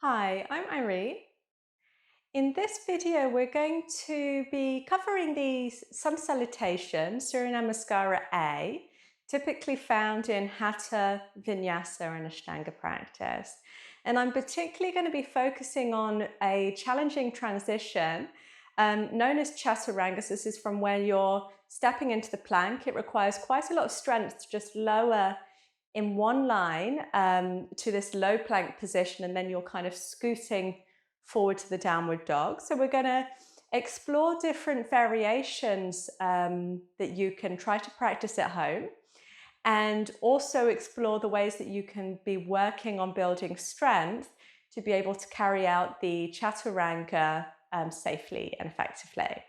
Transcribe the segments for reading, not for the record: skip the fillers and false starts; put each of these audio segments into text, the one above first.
Hi, I'm Irene. In this video, we're going to be covering the Sun Salutations, Surya Namaskara A, typically found in Hatha, Vinyasa and Ashtanga practice. And I'm particularly going to be focusing on a challenging transition known as Chaturanga. So this is from where you're stepping into the plank. It requires quite a lot of strength to just lower in one line to this low plank position, and then you're kind of scooting forward to the downward dog. So we're going to explore different variations that you can try to practice at home, and also explore the ways that you can be working on building strength to be able to carry out the Chaturanga safely and effectively.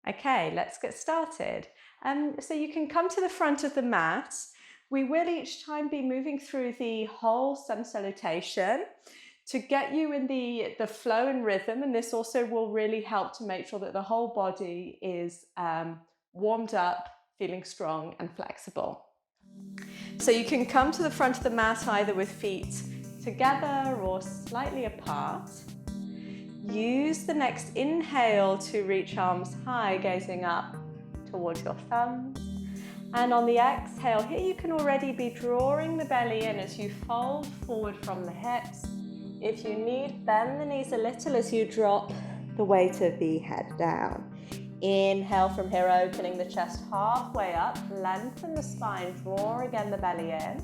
Okay, let's get started. So you can come to the front of the mat. We will each time be moving through the whole Sun Salutation to get you in the flow and rhythm, and this also will really help to make sure that the whole body is warmed up, feeling strong and flexible. So you can come to the front of the mat either with feet together or slightly apart. Use the next inhale to reach arms high, gazing up towards your thumbs. And on the exhale, here you can already be drawing the belly in as you fold forward from the hips. If you need, bend the knees a little as you drop the weight of the head down. Inhale from here, opening the chest halfway up, lengthen the spine, draw again the belly in.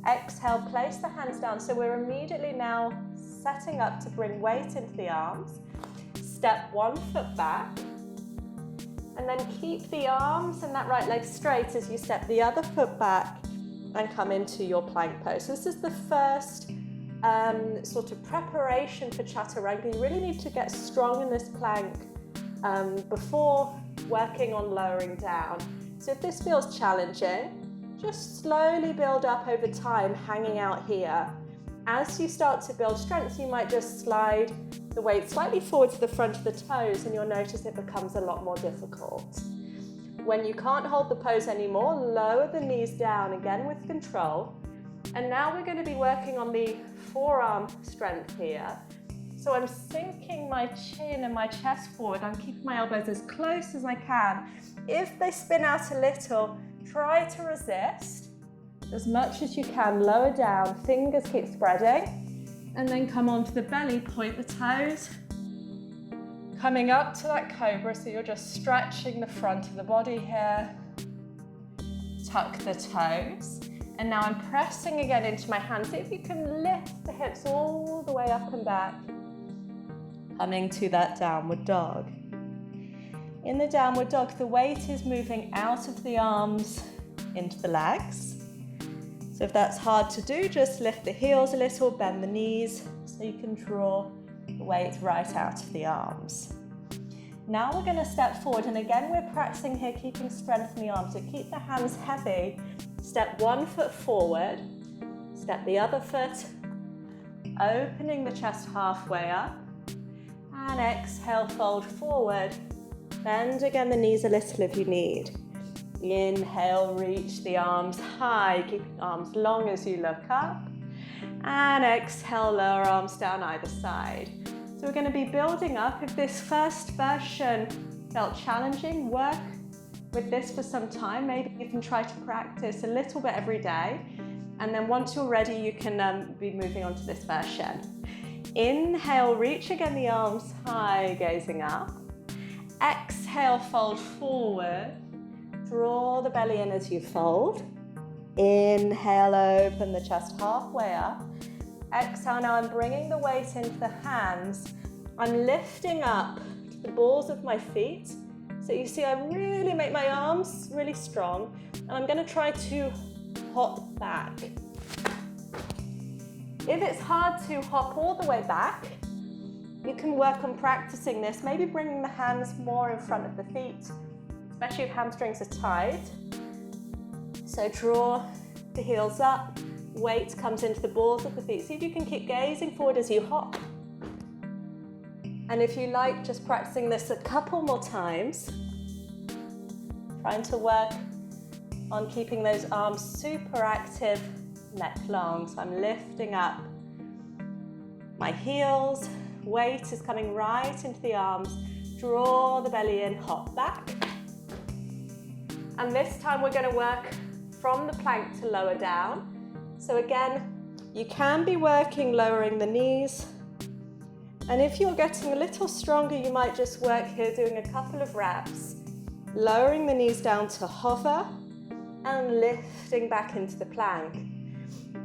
Exhale, place the hands down. So we're immediately now setting up to bring weight into the arms. Step one foot back. And then keep the arms and that right leg straight as you step the other foot back and come into your plank pose. So this is the first sort of preparation for Chaturanga. You really need to get strong in this plank before working on lowering down. So if this feels challenging, just slowly build up over time, hanging out here. As you start to build strength, you might just slide the weight slightly forward to the front of the toes, and you'll notice it becomes a lot more difficult. When you can't hold the pose anymore, lower the knees down again with control. And now we're going to be working on the forearm strength here. So I'm sinking my chin and my chest forward. I'm keeping my elbows as close as I can. If they spin out a little, try to resist as much as you can. Lower down, fingers keep spreading. And then come onto the belly, point the toes. Coming up to that cobra, so you're just stretching the front of the body here. Tuck the toes. And now I'm pressing again into my hands. See if you can lift the hips all the way up and back. Coming to that downward dog. In the downward dog, the weight is moving out of the arms into the legs. So if that's hard to do, just lift the heels a little, bend the knees so you can draw the weight right out of the arms. Now we're going to step forward, and again we're practicing here keeping strength in the arms. So keep the hands heavy. Step one foot forward, step the other foot, opening the chest halfway up, and exhale, fold forward. Bend again the knees a little if you need. Inhale, reach the arms high, keeping arms long as you look up. And exhale, lower arms down either side. So we're going to be building up. If this first version felt challenging, work with this for some time. Maybe you can try to practice a little bit every day. And then once you're ready, you can be moving on to this version. Inhale, reach again the arms high, gazing up. Exhale, fold forward. Draw the belly in as you fold. Inhale, open the chest halfway up. Exhale, now I'm bringing the weight into the hands. I'm lifting up to the balls of my feet. So you see I really make my arms really strong. And I'm going to try to hop back. If it's hard to hop all the way back, you can work on practicing this, maybe bringing the hands more in front of the feet, especially if hamstrings are tight. So draw the heels up, weight comes into the balls of the feet. See if you can keep gazing forward as you hop. And if you like, just practicing this a couple more times. Trying to work on keeping those arms super active, neck long. So I'm lifting up my heels. Weight is coming right into the arms. Draw the belly in, hop back. And this time we're going to work from the plank to lower down. So again, you can be working lowering the knees. And if you're getting a little stronger, you might just work here doing a couple of reps, lowering the knees down to hover and lifting back into the plank.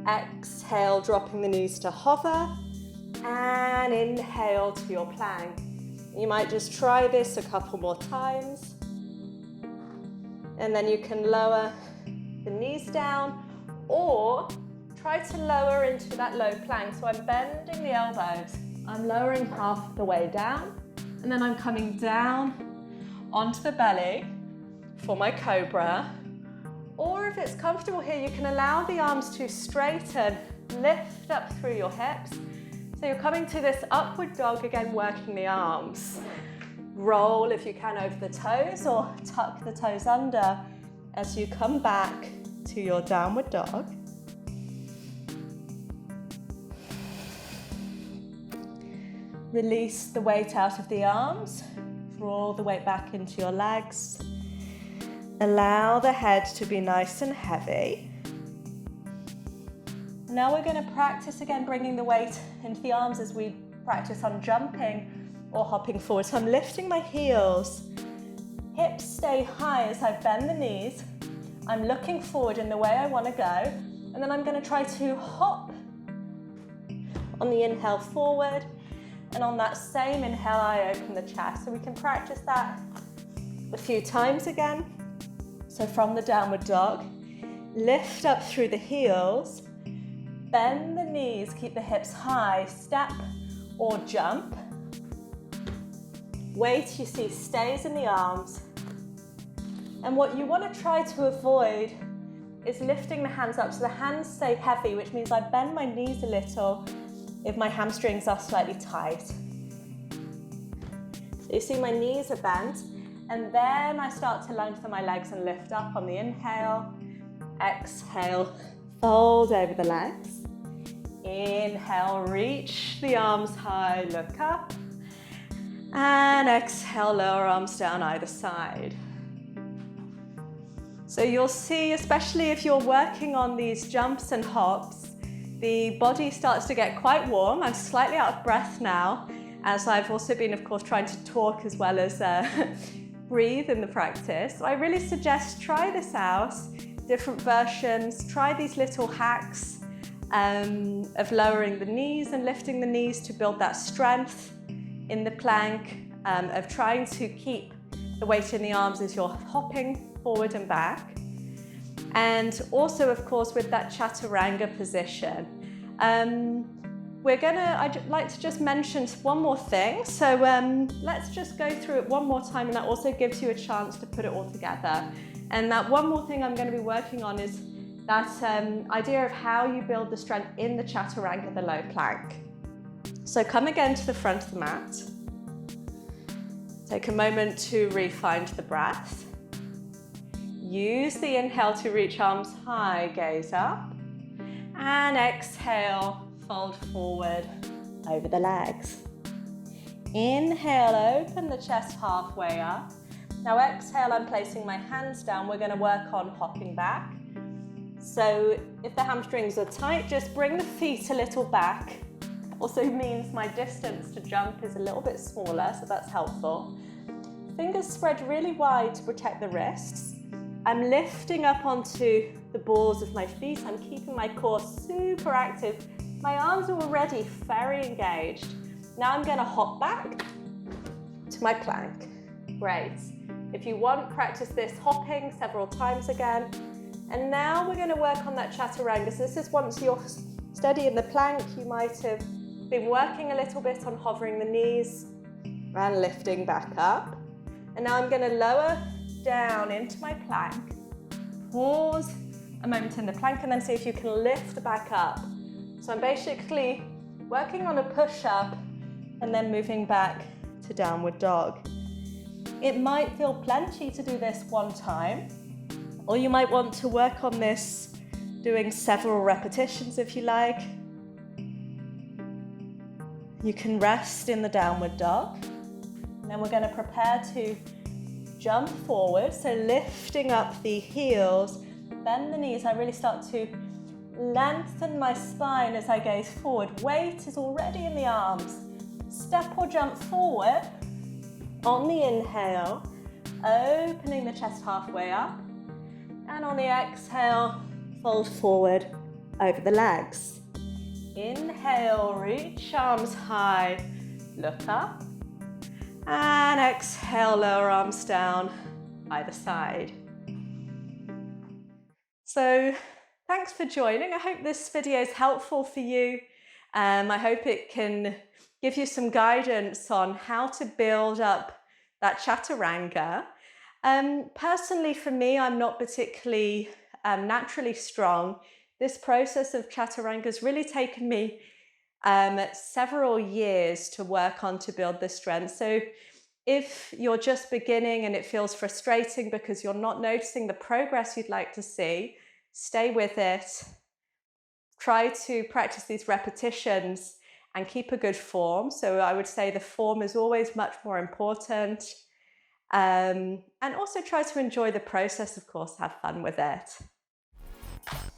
Exhale, dropping the knees to hover, and inhale to your plank. You might just try this a couple more times. And then you can lower the knees down or try to lower into that low plank. So I'm bending the elbows. I'm lowering half the way down, and then I'm coming down onto the belly for my cobra. Or if it's comfortable here, you can allow the arms to straighten, lift up through your hips. So you're coming to this upward dog, again working the arms. Roll if you can over the toes or tuck the toes under as you come back to your downward dog. Release the weight out of the arms. Draw the weight back into your legs. Allow the head to be nice and heavy. Now we're going to practice again bringing the weight into the arms as we practice on jumping or hopping forward. So I'm lifting my heels. Hips stay high as I bend the knees. I'm looking forward in the way I want to go. And then I'm going to try to hop on the inhale forward. And on that same inhale, I open the chest. So we can practice that a few times again. So from the downward dog, lift up through the heels, bend the knees, keep the hips high, step or jump. Weight you see stays in the arms. And what you want to try to avoid is lifting the hands up. So the hands stay heavy, which means I bend my knees a little if my hamstrings are slightly tight. So you see my knees are bent. And then I start to lengthen my legs and lift up on the inhale. Exhale, fold over the legs. Inhale, reach the arms high, look up. And exhale, lower arms down either side. So you'll see, especially if you're working on these jumps and hops, the body starts to get quite warm. I'm slightly out of breath now, as I've also been, of course, trying to talk as well as breathe in the practice. So I really suggest try this out, different versions, try these little hacks of lowering the knees and lifting the knees to build that strength in the plank, of trying to keep the weight in the arms as you're hopping forward and back. And also, of course, with that Chaturanga position. I'd like to just mention one more thing. So let's just go through it one more time, and that also gives you a chance to put it all together. And that one more thing I'm going to be working on is that idea of how you build the strength in the Chaturanga, the low plank. So come again to the front of the mat. Take a moment to re-find the breath. Use the inhale to reach arms high, gaze up. And exhale. Fold forward over the legs. Inhale, open the chest halfway up. Now exhale, I'm placing my hands down. We're going to work on hopping back. So if the hamstrings are tight, just bring the feet a little back. Also means my distance to jump is a little bit smaller, so that's helpful. Fingers spread really wide to protect the wrists. I'm lifting up onto the balls of my feet. I'm keeping my core super active. My arms are already very engaged. Now I'm going to hop back to my plank. Great. If you want, practice this hopping several times again. And now we're going to work on that Chaturanga. So this is once you're steady in the plank, you might have been working a little bit on hovering the knees and lifting back up. And now I'm going to lower down into my plank. Pause a moment in the plank and then see if you can lift back up. So I'm basically working on a push-up and then moving back to downward dog. It might feel plenty to do this one time, or you might want to work on this doing several repetitions if you like. You can rest in the downward dog. Then we're going to prepare to jump forward. So lifting up the heels, bend the knees. I really start to lengthen my spine as I gaze forward. Weight is already in the arms. Step or jump forward. On the inhale, opening the chest halfway up. And on the exhale, fold forward over the legs. Inhale, reach arms high, look up. And exhale, lower arms down, either side. So thanks for joining. I hope this video is helpful for you. I hope it can give you some guidance on how to build up that chaturanga. Personally, for me, I'm not particularly naturally strong. This process of chaturanga has really taken me several years to work on to build the strength. So if you're just beginning and it feels frustrating because you're not noticing the progress you'd like to see, stay with it. Try to practice these repetitions and keep a good form. So I would say the form is always much more important. And also try to enjoy the process, of course, have fun with it.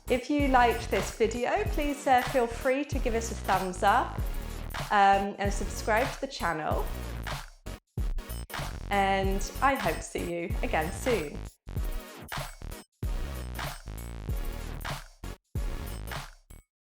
If you liked this video, please feel free to give us a thumbs up and subscribe to the channel. And I hope to see you again soon.